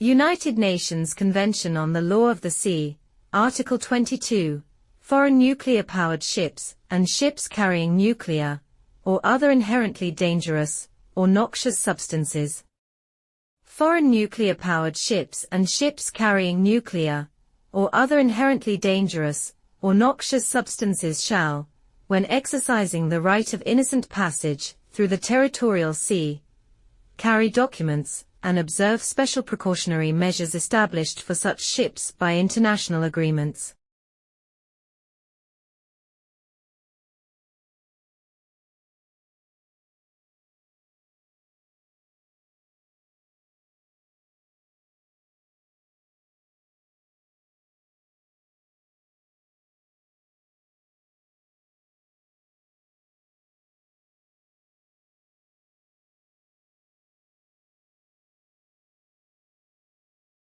United Nations Convention on the Law of the Sea, Article 22, foreign nuclear-powered ships and ships carrying nuclear, or other inherently dangerous, or noxious substances. Foreign nuclear-powered ships and ships carrying nuclear, or other inherently dangerous, or noxious substances shall, when exercising the right of innocent passage through the territorial sea, carry documents, and observe special precautionary measures established for such ships by international agreements.